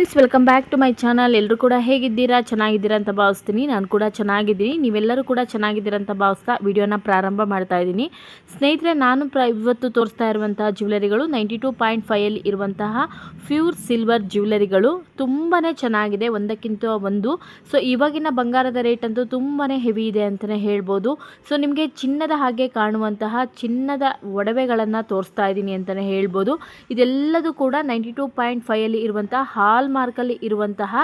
Friends, welcome back to my channel. ಎಲ್ಲರೂ ಕೂಡ ಹೇಗಿದ್ದೀರಾ? ಚೆನ್ನಾಗಿದ್ದೀರಾ ಅಂತ ಭಾವಿಸ್ತೀನಿ. ನಾನು ಕೂಡ ಚೆನ್ನಾಗಿದ್ದೀನಿ. ನೀವೆಲ್ಲರೂ ಕೂಡ ಚೆನ್ನಾಗಿದ್ದೀರಾ ಅಂತ ಭಾವಿಸ್ತಾ ವಿಡಿಯೋನ ಪ್ರಾರಂಭ ಮಾಡ್ತಾ ಇದ್ದೀನಿ. ಸ್ನೇಹಿತರೆ, ನಾನು ಇವತ್ತು ತೋರಿಸ್ತಾ ಇರುವಂತಹ ಜ್ಯುವೆಲರಿಗಳು 92.5 ಇರುವಂತಹ ಪ್ಯೂರ್ ಸಿಲ್ವರ್ ಜ್ಯುವೆಲರಿಗಳು. ತುಂಬಾ ಚೆನ್ನಾಗಿದೆ, ಒಂದಕ್ಕಿಂತ ಒಂದು. ಸೊ ಇವಾಗಿನ ಬಂಗಾರದ ರೇಟ್ ಅಂತೂ ತುಂಬಾ ಹೆವಿ ಇದೆ ಅಂತಲೇ ಹೇಳ್ಬೋದು. ಸೊ ನಿಮಗೆ ಚಿನ್ನದ ಹಾಗೆ ಕಾಣುವಂತಹ ಚಿನ್ನದ ಒಡವೆಗಳನ್ನು ತೋರಿಸ್ತಾ ಇದ್ದೀನಿ ಅಂತಲೇ ಹೇಳ್ಬೋದು. ಇದೆಲ್ಲದೂ ಕೂಡ 92.5 ಇರುವಂತಹ ಹಾಲ್ ಮಾರ್ಕಲ್ಲಿ ಇರುವಂತಹ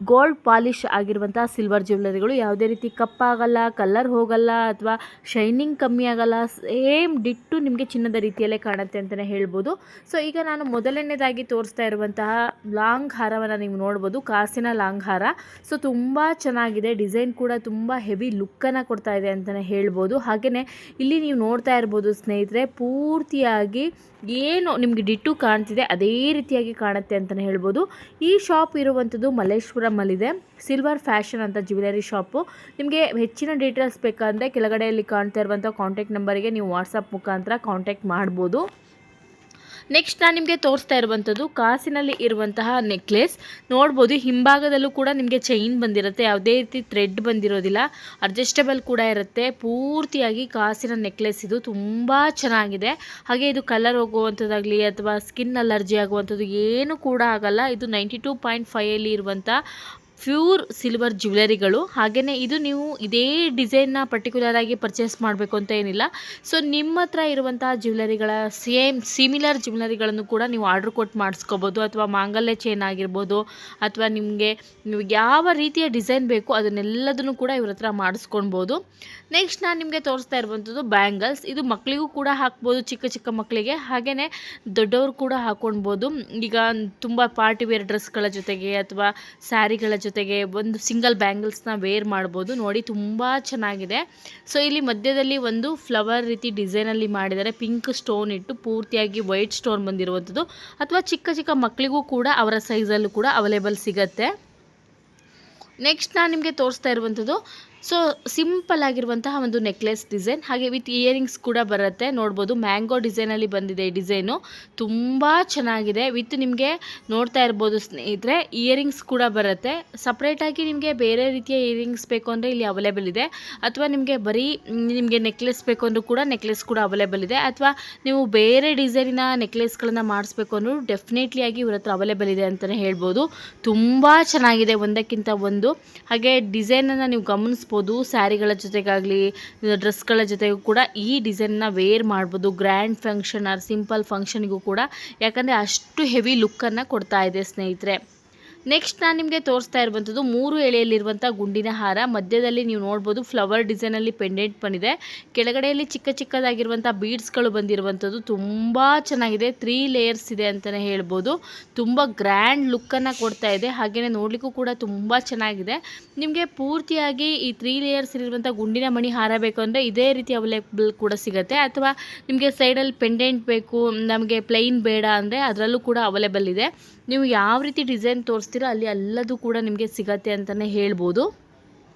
ಗೋಲ್ಡ್ ಪಾಲಿಶ್ ಆಗಿರುವಂತಹ ಸಿಲ್ವರ್ ಜ್ಯುವೆಲರಿಗಳು. ಯಾವುದೇ ರೀತಿ ಕಪ್ಪಾಗಲ್ಲ, ಕಲರ್ ಹೋಗಲ್ಲ ಅಥವಾ ಶೈನಿಂಗ್ ಕಮ್ಮಿ ಆಗಲ್ಲ. ಸೇಮ್ ಡಿಟ್ಟು ನಿಮಗೆ ಚಿನ್ನದ ರೀತಿಯಲ್ಲೇ ಕಾಣುತ್ತೆ ಅಂತಲೇ ಹೇಳ್ಬೋದು. ಸೊ ಈಗ ನಾನು ಮೊದಲನೇದಾಗಿ ತೋರಿಸ್ತಾ ಇರುವಂತಹ ಲಾಂಗ್ ಹಾರವನ್ನು ನೀವು ನೋಡ್ಬೋದು, ಕಾಸಿನ ಲಾಂಗ್ ಹಾರ. ಸೊ ತುಂಬ ಚೆನ್ನಾಗಿದೆ, ಡಿಸೈನ್ ಕೂಡ ತುಂಬ ಹೆವಿ ಲುಕ್ಕನ್ನು ಕೊಡ್ತಾ ಇದೆ ಅಂತಲೇ ಹೇಳ್ಬೋದು. ಹಾಗೆಯೇ ಇಲ್ಲಿ ನೀವು ನೋಡ್ತಾ ಇರ್ಬೋದು ಸ್ನೇಹಿತರೆ, ಪೂರ್ತಿಯಾಗಿ ಏನು ನಿಮಗೆ ಡಿಟ್ಟು ಕಾಣ್ತಿದೆ ಅದೇ ರೀತಿಯಾಗಿ ಕಾಣುತ್ತೆ ಅಂತಲೇ ಹೇಳ್ಬೋದು. ಈ ಶಾಪ್ ಇರುವಂಥದ್ದು ಮಲ್ಲೇಶ್ವರಮಲ್ಲಿದೆ. ಸಿಲ್ವರ್ ಫ್ಯಾಷನ್ ಅಂತ ಜ್ಯುವೆಲರಿ ಶಾಪು. ನಿಮಗೆ ಹೆಚ್ಚಿನ ಡೀಟೇಲ್ಸ್ ಬೇಕಂದರೆ ಕೆಳಗಡೆಯಲ್ಲಿ ಕಾಣ್ತಾ ಇರುವಂಥ ಕಾಂಟ್ಯಾಕ್ಟ್ ನಂಬರಿಗೆ ನೀವು ವಾಟ್ಸಪ್ ಮುಖಾಂತರ ಕಾಂಟ್ಯಾಕ್ಟ್ ಮಾಡ್ಬೋದು. ನೆಕ್ಸ್ಟ್ ನಾನು ನಿಮಗೆ ತೋರಿಸ್ತಾ ಇರುವಂಥದ್ದು ಕಾಸಿನಲ್ಲಿ ಇರುವಂತಹ ನೆಕ್ಲೆಸ್. ನೋಡ್ಬೋದು, ಹಿಂಭಾಗದಲ್ಲೂ ಕೂಡ ನಿಮಗೆ ಚೈನ್ ಬಂದಿರುತ್ತೆ, ಯಾವುದೇ ರೀತಿ ಥ್ರೆಡ್ ಬಂದಿರೋದಿಲ್ಲ, ಅಡ್ಜಸ್ಟಬಲ್ ಕೂಡ ಇರುತ್ತೆ. ಪೂರ್ತಿಯಾಗಿ ಕಾಸಿನ ನೆಕ್ಲೆಸ್ ಇದು. ತುಂಬ ಚೆನ್ನಾಗಿದೆ. ಹಾಗೆ ಇದು ಕಲರ್ ಹೋಗುವಂಥದ್ದಾಗಲಿ ಅಥವಾ ಸ್ಕಿನ್ ಅಲರ್ಜಿ ಆಗುವಂಥದ್ದು ಏನು ಕೂಡ ಆಗಲ್ಲ. ಇದು 92.5 ಇರುವಂಥ ಪ್ಯೂರ್ ಸಿಲ್ವರ್ ಜ್ಯುವೆಲರಿಗಳು. ಹಾಗೆಯೇ ಇದು ನೀವು ಇದೇ ಡಿಸೈನ್ನ ಪರ್ಟಿಕ್ಯುಲರ್ ಆಗಿ ಪರ್ಚೇಸ್ ಮಾಡಬೇಕು ಅಂತ ಏನಿಲ್ಲ. ಸೊ ನಿಮ್ಮ ಹತ್ರ ಇರುವಂತಹ ಜ್ಯುವೆಲರಿಗಳ ಸಿಮಿಲರ್ ಜ್ಯುವೆಲರಿಗಳನ್ನು ಕೂಡ ನೀವು ಆರ್ಡ್ರ್ ಕೊಟ್ಟು ಮಾಡಿಸ್ಕೋಬೋದು. ಅಥವಾ ಮಾಂಗಲ್ಯ ಚೈನ್ ಆಗಿರ್ಬೋದು, ಅಥವಾ ನಿಮಗೆ ಯಾವ ರೀತಿಯ ಡಿಸೈನ್ ಬೇಕು ಅದನ್ನೆಲ್ಲದನ್ನು ಕೂಡ ಇವ್ರ ಹತ್ರ ಮಾಡಿಸ್ಕೊಳ್ಬೋದು. ನೆಕ್ಸ್ಟ್ ನಾನು ನಿಮಗೆ ತೋರಿಸ್ತಾ ಇರುವಂಥದ್ದು ಬ್ಯಾಂಗಲ್ಸ್. ಇದು ಮಕ್ಕಳಿಗೂ ಕೂಡ ಹಾಕ್ಬೋದು, ಚಿಕ್ಕ ಚಿಕ್ಕ ಮಕ್ಕಳಿಗೆ. ಹಾಗೆಯೇ ದೊಡ್ಡವರು ಕೂಡ ಹಾಕ್ಕೊಳ್ಬೋದು. ಈಗ ತುಂಬ ಪಾರ್ಟಿ ವೇರ್ ಡ್ರೆಸ್ಗಳ ಜೊತೆಗೆ ಅಥವಾ ಸ್ಯಾರಿಗಳ ಜೊತೆಗೆ ಒಂದು ಸಿಂಗಲ್ ಬ್ಯಾಂಗಲ್ಸ್ನ ವೇರ್ ಮಾಡ್ಬೋದು. ನೋಡಿ, ತುಂಬ ಚೆನ್ನಾಗಿದೆ. ಸೊ ಇಲ್ಲಿ ಮಧ್ಯದಲ್ಲಿ ಒಂದು ಫ್ಲವರ್ ರೀತಿ ಡಿಸೈನಲ್ಲಿ ಮಾಡಿದ್ದಾರೆ, ಪಿಂಕ್ ಸ್ಟೋನ್ ಇಟ್ಟು ಪೂರ್ತಿಯಾಗಿ ವೈಟ್ ಸ್ಟೋನ್ ಬಂದಿರುವಂಥದ್ದು. ಅಥವಾ ಚಿಕ್ಕ ಚಿಕ್ಕ ಮಕ್ಕಳಿಗೂ ಕೂಡ ಅವರ ಸೈಜಲ್ಲೂ ಕೂಡ ಅವೈಲೇಬಲ್ ಸಿಗುತ್ತೆ. ನೆಕ್ಸ್ಟ್ ನಾನು ನಿಮಗೆ ತೋರಿಸ್ತಾ ಇರುವಂಥದ್ದು ಸೊ ಸಿಂಪಲ್ ಆಗಿರುವಂತಹ ಒಂದು ನೆಕ್ಲೆಸ್ ಡಿಸೈನ್, ಹಾಗೆ ವಿತ್ ಇಯರಿಂಗ್ಸ್ ಕೂಡ ಬರುತ್ತೆ. ನೋಡ್ಬೋದು, ಮ್ಯಾಂಗೋ ಡಿಸೈನಲ್ಲಿ ಬಂದಿದೆ ಈ ಡಿಸೈನು. ತುಂಬ ಚೆನ್ನಾಗಿದೆ. ವಿತ್ ನಿಮಗೆ ನೋಡ್ತಾ ಇರ್ಬೋದು ಸ್ನೇಹಿತರೆ, ಇಯರಿಂಗ್ಸ್ ಕೂಡ ಬರುತ್ತೆ. ಸಪ್ರೇಟಾಗಿ ನಿಮಗೆ ಬೇರೆ ರೀತಿಯ ಇಯರಿಂಗ್ಸ್ ಬೇಕು ಅಂದರೆ ಇಲ್ಲಿ ಅವೈಲೇಬಲ್ ಇದೆ. ಅಥವಾ ನಿಮಗೆ ಬರೀ ನಿಮಗೆ ನೆಕ್ಲೆಸ್ ಬೇಕು ಅಂದರೂ ಕೂಡ ನೆಕ್ಲೆಸ್ ಕೂಡ ಅವೈಲೇಬಲ್ ಇದೆ. ಅಥವಾ ನೀವು ಬೇರೆ ಡಿಸೈನಿನ ನೆಕ್ಲೆಸ್ಗಳನ್ನು ಮಾಡಿಸ್ಬೇಕು ಅಂದರೂ ಡೆಫಿನೆಟ್ಲಿ ಆಗಿ ಇವ್ರ ಹತ್ರ ಅವೈಲೇಬಲ್ ಇದೆ ಅಂತಲೇ ಹೇಳ್ಬೋದು. ತುಂಬ ಚೆನ್ನಾಗಿದೆ, ಒಂದಕ್ಕಿಂತ ಒಂದು. ಹಾಗೆ ಡಿಸೈನನ್ನು ನೀವು ಗಮನಿಸ್ಬೋದು. ಸ್ಯಾರಿಗಳ ಜೊತೆಗಾಗಲಿ ಡ್ರೆಸ್ಗಳ ಜೊತೆಗೂ ಕೂಡ ಈ ಡಿಸೈನ್ನ ವೇರ್ ಮಾಡ್ಬೋದು, ಗ್ರ್ಯಾಂಡ್ ಫಂಕ್ಷನ್ ಆರ್ ಸಿಂಪಲ್ ಫಂಕ್ಷನ್ಗೂ ಕೂಡ. ಯಾಕಂದರೆ ಅಷ್ಟು ಹೆವಿ ಲುಕ್ಕನ್ನು ಕೊಡ್ತಾ ಇದೆ ಸ್ನೇಹಿತರೆ. ನೆಕ್ಸ್ಟ್ ನಾನು ನಿಮಗೆ ತೋರಿಸ್ತಾ ಇರುವಂಥದ್ದು 3 ಎಳೆಯಲ್ಲಿರುವಂಥ ಗುಂಡಿನ ಹಾರ. ಮಧ್ಯದಲ್ಲಿ ನೀವು ನೋಡ್ಬೋದು ಫ್ಲವರ್ ಡಿಸೈನಲ್ಲಿ ಪೆಂಡೆಂಟ್ ಬಂದಿದೆ. ಕೆಳಗಡೆಯಲ್ಲಿ ಚಿಕ್ಕ ಚಿಕ್ಕದಾಗಿರುವಂಥ ಬೀಡ್ಸ್ಗಳು ಬಂದಿರುವಂಥದ್ದು. ತುಂಬ ಚೆನ್ನಾಗಿದೆ, 3 ಲೇಯರ್ಸ್ ಇದೆ ಅಂತಲೇ ಹೇಳ್ಬೋದು. ತುಂಬ ಗ್ರ್ಯಾಂಡ್ ಲುಕ್ಕನ್ನು ಕೊಡ್ತಾ ಇದೆ. ಹಾಗೆಯೇ ನೋಡಲಿಕ್ಕೂ ಕೂಡ ತುಂಬ ಚೆನ್ನಾಗಿದೆ. ನಿಮಗೆ ಪೂರ್ತಿಯಾಗಿ ಈ 3 ಲೇಯರ್ಸ್ ಇರುವಂಥ ಗುಂಡಿನ ಮಣಿ ಹಾರ ಬೇಕು ಅಂದರೆ ಇದೇ ರೀತಿ ಅವೈಲೇಬಲ್ ಕೂಡ ಸಿಗುತ್ತೆ. ಅಥವಾ ನಿಮಗೆ ಸೈಡಲ್ಲಿ ಪೆಂಡೆಂಟ್ ಬೇಕು, ನಮಗೆ ಪ್ಲೈನ್ ಬೇಡ ಅಂದರೆ ಅದರಲ್ಲೂ ಕೂಡ ಅವೈಲೇಬಲ್ ಇದೆ. ನೀವು ಯಾವ ರೀತಿ ಡಿಸೈನ್ ತೋರಿಸ್ತೀರೋ ಅಲ್ಲಿ ಎಲ್ಲದೂ ಕೂಡ ನಿಮಗೆ ಸಿಗತ್ತೆ ಅಂತಲೇ ಹೇಳ್ಬೋದು.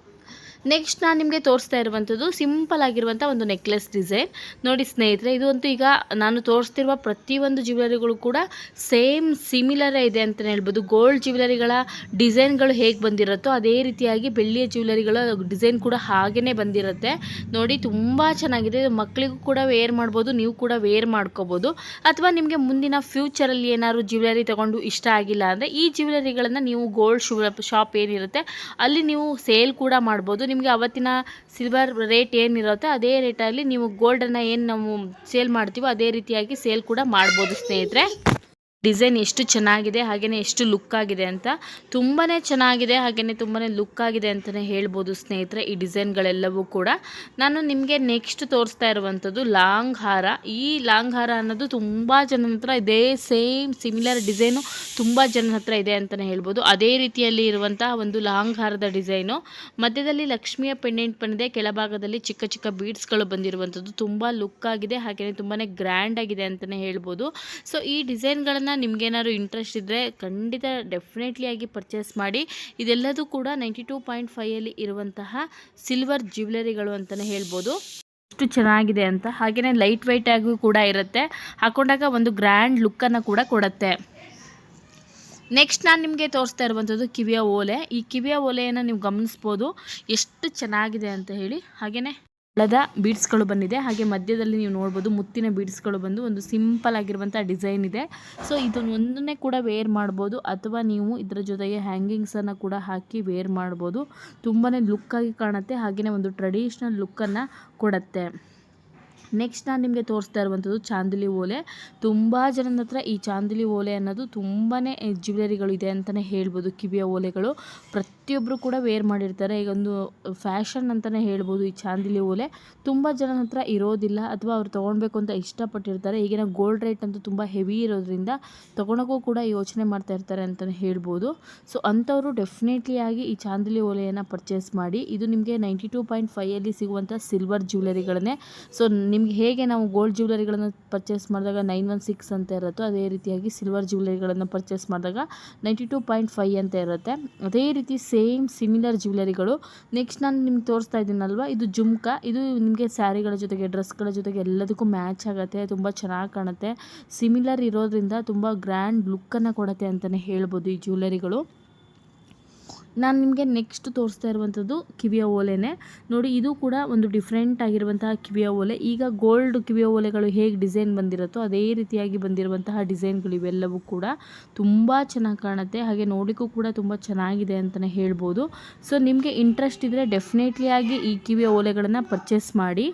ನೆಕ್ಸ್ಟ್ ನಾನು ನಿಮಗೆ ತೋರಿಸ್ತಾ ಇರುವಂಥದ್ದು ಸಿಂಪಲ್ ಆಗಿರುವಂಥ ಒಂದು ನೆಕ್ಲೆಸ್ ಡಿಸೈನ್. ನೋಡಿ ಸ್ನೇಹಿತರೆ, ಇದು ಅಂತೂ ಈಗ ನಾನು ತೋರಿಸ್ತಿರುವ ಪ್ರತಿಯೊಂದು ಜ್ಯುವೆಲರಿಗಳು ಕೂಡ ಸೇಮ್ ಸಿಮಿಲರೇ ಇದೆ ಅಂತಲೇ ಹೇಳ್ಬೋದು. ಗೋಲ್ಡ್ ಜ್ಯುವೆಲರಿಗಳ ಡಿಸೈನ್ಗಳು ಹೇಗೆ ಬಂದಿರುತ್ತೋ ಅದೇ ರೀತಿಯಾಗಿ ಬೆಳ್ಳಿಯ ಜ್ಯುವೆಲರಿಗಳ ಡಿಸೈನ್ ಕೂಡ ಹಾಗೇ ಬಂದಿರುತ್ತೆ. ನೋಡಿ, ತುಂಬ ಚೆನ್ನಾಗಿದೆ. ಮಕ್ಕಳಿಗೂ ಕೂಡ ವೇರ್ ಮಾಡ್ಬೋದು, ನೀವು ಕೂಡ ವೇರ್ ಮಾಡ್ಕೋಬೋದು. ಅಥವಾ ನಿಮಗೆ ಮುಂದಿನ ಫ್ಯೂಚರಲ್ಲಿ ಏನಾದ್ರು ಜ್ಯುವೆಲರಿ ತೊಗೊಂಡು ಇಷ್ಟ ಆಗಿಲ್ಲ ಅಂದರೆ ಈ ಜ್ಯುವೆಲರಿಗಳನ್ನು ನೀವು ಗೋಲ್ಡ್ ಶಾಪ್ ಏನಿರುತ್ತೆ ಅಲ್ಲಿ ನೀವು ಸೇಲ್ ಕೂಡ ಮಾಡ್ಬೋದು. ನಿಮಗೆ ಅವತ್ತಿನ ಸಿಲ್ವರ್ ರೇಟ್ ಏನಿರುತ್ತೆ ಅದೇ ರೇಟಲ್ಲಿ ನೀವು ಗೋಲ್ಡನ್ನು ಏನು ನಾವು ಸೇಲ್ ಮಾಡ್ತೀವೋ ಅದೇ ರೀತಿಯಾಗಿ ಸೇಲ್ ಕೂಡ ಮಾಡ್ಬೋದು ಸ್ನೇಹಿತರೆ. ಡಿಸೈನ್ ಎಷ್ಟು ಚೆನ್ನಾಗಿದೆ, ಹಾಗೆಯೇ ಎಷ್ಟು ಲುಕ್ ಆಗಿದೆ ಅಂತ. ತುಂಬಾ ಚೆನ್ನಾಗಿದೆ, ಹಾಗೆಯೇ ತುಂಬಾ ಲುಕ್ ಆಗಿದೆ ಅಂತಲೇ ಹೇಳ್ಬೋದು ಸ್ನೇಹಿತರೆ ಈ ಡಿಸೈನ್ಗಳೆಲ್ಲವೂ ಕೂಡ. ನಾನು ನಿಮಗೆ ನೆಕ್ಸ್ಟ್ ತೋರಿಸ್ತಾ ಇರುವಂಥದ್ದು ಲಾಂಗ್ ಹಾರ. ಈ ಲಾಂಗ್ ಹಾರ ಅನ್ನೋದು ತುಂಬ ಜನರ ಹತ್ರ ಇದೇ ಸೇಮ್ ಸಿಮಿಲರ್ ಡಿಸೈನು ತುಂಬ ಜನರ ಹತ್ರ ಇದೆ ಅಂತಲೇ ಹೇಳ್ಬೋದು. ಅದೇ ರೀತಿಯಲ್ಲಿ ಇರುವಂತಹ ಒಂದು ಲಾಂಗ್ ಹಾರದ ಡಿಸೈನು. ಮಧ್ಯದಲ್ಲಿ ಲಕ್ಷ್ಮಿಯ ಪೆಂಡೆಂಟ್ ಬಂದಿದೆ, ಕೆಳಭಾಗದಲ್ಲಿ ಚಿಕ್ಕ ಚಿಕ್ಕ ಬೀಡ್ಸ್ಗಳು ಬಂದಿರುವಂಥದ್ದು. ತುಂಬ ಲುಕ್ ಆಗಿದೆ, ಹಾಗೆಯೇ ತುಂಬಾ ಗ್ರ್ಯಾಂಡ್ ಆಗಿದೆ ಅಂತಲೇ ಹೇಳ್ಬೋದು. ಸೊ ಈ ಡಿಸೈನ್ಗಳನ್ನು ನಿಮಗೇನಾದ್ರು ಇಂಟ್ರೆಸ್ಟ್ ಇದ್ದರೆ ಖಂಡಿತ ಡೆಫಿನೆಟ್ಲಿ ಆಗಿ ಪರ್ಚೇಸ್ ಮಾಡಿ. ಇದೆಲ್ಲದೂ ಕೂಡ 92.5 ಇರುವಂತಹ ಸಿಲ್ವರ್ ಜ್ಯುವೆಲರಿಗಳು ಅಂತಲೇ ಹೇಳ್ಬೋದು. ಎಷ್ಟು ಚೆನ್ನಾಗಿದೆ ಅಂತ. ಹಾಗೆಯೇ ಲೈಟ್ ವೆಯ್ಟ್ ಆಗೂ ಕೂಡ ಇರುತ್ತೆ, ಹಾಕೊಂಡಾಗ ಒಂದು ಗ್ರ್ಯಾಂಡ್ ಲುಕ್ಕನ್ನು ಕೂಡ ಕೊಡುತ್ತೆ. ನೆಕ್ಸ್ಟ್ ನಾನು ನಿಮಗೆ ತೋರಿಸ್ತಾ ಇರುವಂಥದ್ದು ಕಿವಿಯ ಓಲೆ. ಈ ಕಿವಿಯ ಓಲೆಯನ್ನು ನೀವು ಗಮನಿಸ್ಬೋದು ಎಷ್ಟು ಚೆನ್ನಾಗಿದೆ ಅಂತ ಹೇಳಿ. ಹಾಗೆಯೇ ಹಳದ ಬೀಡ್ಸ್ಗಳು ಬಂದಿದೆ. ಹಾಗೆ ಮಧ್ಯದಲ್ಲಿ ನೀವು ನೋಡ್ಬೋದು ಮುತ್ತಿನ ಬೀಡ್ಸ್ಗಳು ಬಂದು ಒಂದು ಸಿಂಪಲ್ ಆಗಿರುವಂಥ ಡಿಸೈನ್ ಇದೆ. ಸೊ ಇದನ್ನು ಒಂದನ್ನೇ ಕೂಡ ವೇರ್ ಮಾಡ್ಬೋದು, ಅಥವಾ ನೀವು ಇದರ ಜೊತೆಗೆ ಹ್ಯಾಂಗಿಂಗ್ಸನ್ನು ಕೂಡ ಹಾಕಿ ವೇರ್ ಮಾಡ್ಬೋದು. ತುಂಬಾ ಲುಕ್ಕಾಗಿ ಕಾಣುತ್ತೆ, ಹಾಗೆಯೇ ಒಂದು ಟ್ರೆಡಿಷ್ನಲ್ ಲುಕ್ಕನ್ನು ಕೊಡುತ್ತೆ. ನೆಕ್ಸ್ಟ್ ನಾನು ನಿಮಗೆ ತೋರಿಸ್ತಾ ಇರುವಂಥದ್ದು ಚಾಂದಿಲಿ ಓಲೆ. ತುಂಬ ಜನದ ಹತ್ರ ಈ ಚಾಂದಿಲಿ ಓಲೆ ಅನ್ನೋದು ತುಂಬಾ ಜ್ಯುವೆಲರಿಗಳು ಇದೆ ಅಂತಲೇ ಹೇಳ್ಬೋದು. ಕಿವಿಯ ಓಲೆಗಳು ಪ್ರತಿಯೊಬ್ಬರು ಕೂಡ ವೇರ್ ಮಾಡಿರ್ತಾರೆ. ಈಗ ಒಂದು ಫ್ಯಾಷನ್ ಅಂತಲೇ ಹೇಳ್ಬೋದು. ಈ ಚಾಂದಿಲಿ ಓಲೆ ತುಂಬ ಜನದ ಹತ್ರ ಇರೋದಿಲ್ಲ, ಅಥವಾ ಅವ್ರು ತೊಗೊಳ್ಬೇಕು ಅಂತ ಇಷ್ಟಪಟ್ಟಿರ್ತಾರೆ. ಈಗಿನ ಗೋಲ್ಡ್ ರೇಟ್ ಅಂತೂ ತುಂಬ ಹೆವಿ ಇರೋದ್ರಿಂದ ತೊಗೊಳಕ್ಕೂ ಕೂಡ ಯೋಚನೆ ಮಾಡ್ತಾ ಇರ್ತಾರೆ ಅಂತಲೇ ಹೇಳ್ಬೋದು. ಸೊ ಅಂಥವರು ಡೆಫಿನೆಟ್ಲಿ ಆಗಿ ಈ ಚಾಂದಿಲಿ ಓಲೆಯನ್ನು ಪರ್ಚೇಸ್ ಮಾಡಿ. ಇದು ನಿಮಗೆ 92.5 ಸಿಗುವಂಥ ಸಿಲ್ವರ್ ಜ್ಯುವೆಲರಿಗಳನ್ನೇ. ಸೊ ನಿಮ್ಗೆ ಹೇಗೆ ನಾವು ಗೋಲ್ಡ್ ಜ್ಯುವೆಲರಿಗಳನ್ನು ಪರ್ಚೇಸ್ ಮಾಡಿದಾಗ 916 ಅಂತ ಇರುತ್ತೋ, ಅದೇ ರೀತಿಯಾಗಿ ಸಿಲ್ವರ್ ಜ್ಯುವೆಲರಿಗಳನ್ನು ಪರ್ಚೇಸ್ ಮಾಡಿದಾಗ 92.5 ಅಂತ ಇರುತ್ತೆ. ಅದೇ ರೀತಿ ಸೇಮ್ ಸಿಮಿಲರ್ ಜ್ಯುವೆಲರಿಗಳು. ನೆಕ್ಸ್ಟ್ ನಾನು ನಿಮ್ಗೆ ತೋರಿಸ್ತಾ ಇದ್ದೀನಲ್ವ, ಇದು ಜುಮ್ಕಾ. ಇದು ನಿಮಗೆ ಸ್ಯಾರಿಗಳ ಜೊತೆಗೆ, ಡ್ರೆಸ್ಗಳ ಜೊತೆಗೆ ಎಲ್ಲದಕ್ಕೂ ಮ್ಯಾಚ್ ಆಗುತ್ತೆ, ತುಂಬ ಚೆನ್ನಾಗಿ ಕಾಣುತ್ತೆ. ಸಿಮಿಲರ್ ಇರೋದ್ರಿಂದ ತುಂಬ ಗ್ರ್ಯಾಂಡ್ ಲುಕ್ಕನ್ನು ಕೊಡುತ್ತೆ ಅಂತಲೇ ಹೇಳ್ಬೋದು ಈ ಜ್ಯುವೆಲರಿಗಳು. ನಾನು ನಿಮಗೆ ನೆಕ್ಸ್ಟ್ ತೋರಿಸ್ತಾ ಇರುವಂಥದ್ದು ಕಿವಿಯ ಓಲೆನೇ. ನೋಡಿ, ಇದು ಕೂಡ ಒಂದು ಡಿಫ್ರೆಂಟ್ ಆಗಿರುವಂತಹ ಕಿವಿಯ ಓಲೆ. ಈಗ ಗೋಲ್ಡ್ ಕಿವಿಯ ಓಲೆಗಳು ಹೇಗೆ ಡಿಸೈನ್ ಬಂದಿರುತ್ತೋ ಅದೇ ರೀತಿಯಾಗಿ ಬಂದಿರುವಂತಹ ಡಿಸೈನ್ಗಳು ಇವೆಲ್ಲವೂ ಕೂಡ ತುಂಬ ಚೆನ್ನಾಗಿ ಕಾಣುತ್ತೆ. ಹಾಗೆ ನೋಡಲಿಕ್ಕೂ ಕೂಡ ತುಂಬ ಚೆನ್ನಾಗಿದೆ ಅಂತಲೇ ಹೇಳ್ಬೋದು. ಸೊ ನಿಮಗೆ ಇಂಟ್ರೆಸ್ಟ್ ಇದ್ದರೆ ಡೆಫಿನೆಟ್ಲಿ ಆಗಿ ಈ ಕಿವಿಯ ಓಲೆಗಳನ್ನು ಪರ್ಚೇಸ್ ಮಾಡಿ.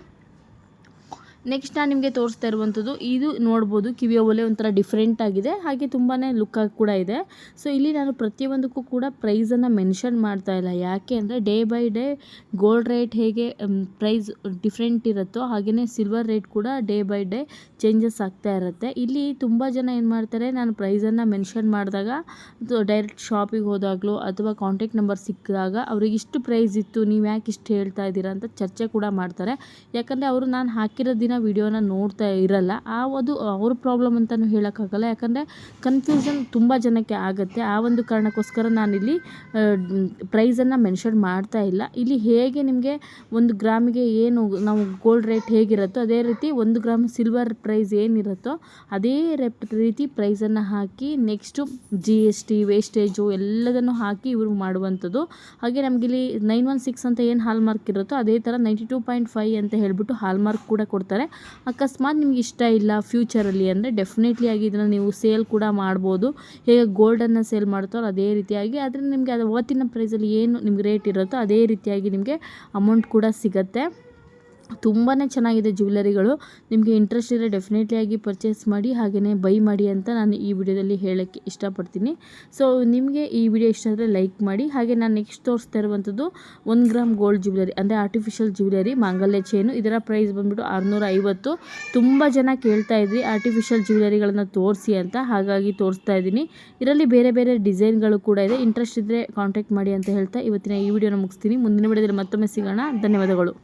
ನೆಕ್ಸ್ಟ್ ನಾನು ನಿಮಗೆ ತೋರಿಸ್ತಾ ಇರುವಂಥದ್ದು, ಇದು ನೋಡ್ಬೋದು ಕಿವಿಯ ಓಲೆ ಒಂಥರ ಡಿಫ್ರೆಂಟ್ ಆಗಿದೆ, ಹಾಗೆ ತುಂಬಾ ಲುಕ್ಕಾಗಿ ಕೂಡ ಇದೆ. ಸೊ ಇಲ್ಲಿ ನಾನು ಪ್ರತಿಯೊಂದಕ್ಕೂ ಕೂಡ ಪ್ರೈಸನ್ನು ಮೆನ್ಷನ್ ಮಾಡ್ತಾ ಇಲ್ಲ. ಯಾಕೆ ಅಂದರೆ day by day gold rate ಹೇಗೆ ಪ್ರೈಸ್ ಡಿಫ್ರೆಂಟ್ ಇರುತ್ತೋ, ಹಾಗೆಯೇ ಸಿಲ್ವರ್ ರೇಟ್ ಕೂಡ ಡೇ ಬೈ ಡೇ ಚೇಂಜಸ್ ಆಗ್ತಾ ಇರುತ್ತೆ. ಇಲ್ಲಿ ತುಂಬ ಜನ ಏನು ಮಾಡ್ತಾರೆ, ನಾನು ಪ್ರೈಸನ್ನು ಮೆನ್ಷನ್ ಮಾಡಿದಾಗ ಡೈರೆಕ್ಟ್ ಶಾಪಿಗೆ ಹೋದಾಗಲೂ ಅಥವಾ ಕಾಂಟ್ಯಾಕ್ಟ್ ನಂಬರ್ ಸಿಕ್ಕಿದಾಗ ಅವ್ರಿಗೆ ಇಷ್ಟು ಪ್ರೈಸ್ ಇತ್ತು, ನೀವು ಯಾಕೆ ಇಷ್ಟು ಹೇಳ್ತಾ ಇದ್ದೀರಾ ಅಂತ ಚರ್ಚೆ ಕೂಡ ಮಾಡ್ತಾರೆ. ಯಾಕಂದರೆ ಅವರು ನಾನು ಹಾಕಿರೋ ದಿನ ವಿಡಿಯೋನ ನೋಡ್ತಾ ಇರಲ್ಲ. ಅದು ಅವ್ರ ಪ್ರಾಬ್ಲಮ್ ಅಂತಲೂ ಹೇಳೋಕ್ಕಾಗಲ್ಲ, ಯಾಕಂದರೆ ಕನ್ಫ್ಯೂಷನ್ ತುಂಬ ಜನಕ್ಕೆ ಆಗುತ್ತೆ. ಆ ಒಂದು ಕಾರಣಕ್ಕೋಸ್ಕರ ನಾನಿಲ್ಲಿ ಪ್ರೈಸನ್ನು ಮೆನ್ಷನ್ ಮಾಡ್ತಾ ಇಲ್ಲ. ಇಲ್ಲಿ ಹೇಗೆ ನಿಮಗೆ 1 ಗ್ರಾಮಿಗೆ ಏನು ನಾವು ಗೋಲ್ಡ್ ರೇಟ್ ಹೇಗಿರುತ್ತೋ ಅದೇ ರೀತಿ 1 ಗ್ರಾಮ್ ಸಿಲ್ವರ್ ಪ್ರೈಸ್ ಏನಿರುತ್ತೋ ಅದೇ ರೀತಿ ಪ್ರೈಸನ್ನು ಹಾಕಿ, ನೆಕ್ಸ್ಟು GST ವೇಸ್ಟೇಜು ಎಲ್ಲದನ್ನು ಹಾಕಿ ಇವರು ಮಾಡುವಂಥದ್ದು. ಹಾಗೆ ನಮಗಿಲ್ಲಿ 916 ಅಂತ ಏನು ಹಾಲ್ ಮಾರ್ಕ್ ಇರುತ್ತೋ ಅದೇ ಥರ 92.5 ಅಂತ ಹೇಳಿಬಿಟ್ಟು ಹಾಲ್ ಮಾರ್ಕ್ ಕೂಡ ಕೊಡ್ತಾರೆ. ಅಕಸ್ಮಾತ್ ನಿಮ್ಗೆ ಇಷ್ಟ ಇಲ್ಲ ಫ್ಯೂಚರಲ್ಲಿ ಅಂದರೆ ಡೆಫಿನೆಟ್ಲಿ ಆಗಿ ಇದನ್ನು ನೀವು ಸೇಲ್ ಕೂಡ ಮಾಡ್ಬೋದು. ಹೇಗೆ ಗೋಲ್ಡನ್ನು ಸೇಲ್ ಮಾಡ್ತಾರೋ ಅದೇ ರೀತಿಯಾಗಿ, ಆದರೆ ನಿಮಗೆ ಅದು ಅವತ್ತಿನ ಪ್ರೈಸಲ್ಲಿ ಏನು ನಿಮ್ಗೆ ರೇಟ್ ಇರುತ್ತೋ ಅದೇ ರೀತಿಯಾಗಿ ನಿಮಗೆ ಅಮೌಂಟ್ ಕೂಡ ಸಿಗುತ್ತೆ. ತುಂಬಾ ಚೆನ್ನಾಗಿದೆ ಜ್ಯುವೆಲರಿಗಳು. ನಿಮಗೆ ಇಂಟ್ರೆಸ್ಟ್ ಇದ್ದರೆ ಡೆಫಿನೆಟ್ಲಿ ಆಗಿ ಪರ್ಚೇಸ್ ಮಾಡಿ, ಹಾಗೆಯೇ ಬೈ ಮಾಡಿ ಅಂತ ನಾನು ಈ ವಿಡಿಯೋದಲ್ಲಿ ಹೇಳೋಕ್ಕೆ ಇಷ್ಟಪಡ್ತೀನಿ. ಸೊ ನಿಮಗೆ ಈ ವಿಡಿಯೋ ಇಷ್ಟ ಆದರೆ ಲೈಕ್ ಮಾಡಿ. ಹಾಗೆ ನಾನು ನೆಕ್ಸ್ಟ್ ತೋರಿಸ್ತಾ ಇರುವಂಥದ್ದು 1 ಗ್ರಾಮ್ ಗೋಲ್ಡ್ ಜ್ಯುವೆಲರಿ, ಅಂದರೆ ಆರ್ಟಿಫಿಷಿಯಲ್ ಜ್ಯುವೆಲರಿ ಮಾಂಗಲ್ಯ ಚೈನು. ಇದರ ಪ್ರೈಸ್ ಬಂದ್ಬಿಟ್ಟು 650. ತುಂಬ ಜನ ಕೇಳ್ತಾ ಇದ್ರಿ ಆರ್ಟಿಫಿಷಿಯಲ್ ಜ್ಯುವೆಲರಿಗಳನ್ನು ತೋರಿಸಿ ಅಂತ, ಹಾಗಾಗಿ ತೋರಿಸ್ತಾ ಇದ್ದೀನಿ. ಇದರಲ್ಲಿ ಬೇರೆ ಬೇರೆ ಡಿಸೈನ್ಗಳು ಕೂಡ ಇದೆ. ಇಂಟ್ರೆಸ್ಟ್ ಇದ್ದರೆ ಕಾಂಟ್ಯಾಕ್ಟ್ ಮಾಡಿ ಅಂತ ಹೇಳ್ತಾ ಇವತ್ತಿನ ಈ ವಿಡಿಯೋನ ಮುಗಿಸ್ತೀನಿ. ಮುಂದಿನ ವಿಡಿಯೋದಲ್ಲಿ ಮತ್ತೊಮ್ಮೆ ಸಿಗೋಣ. ಧನ್ಯವಾದಗಳು.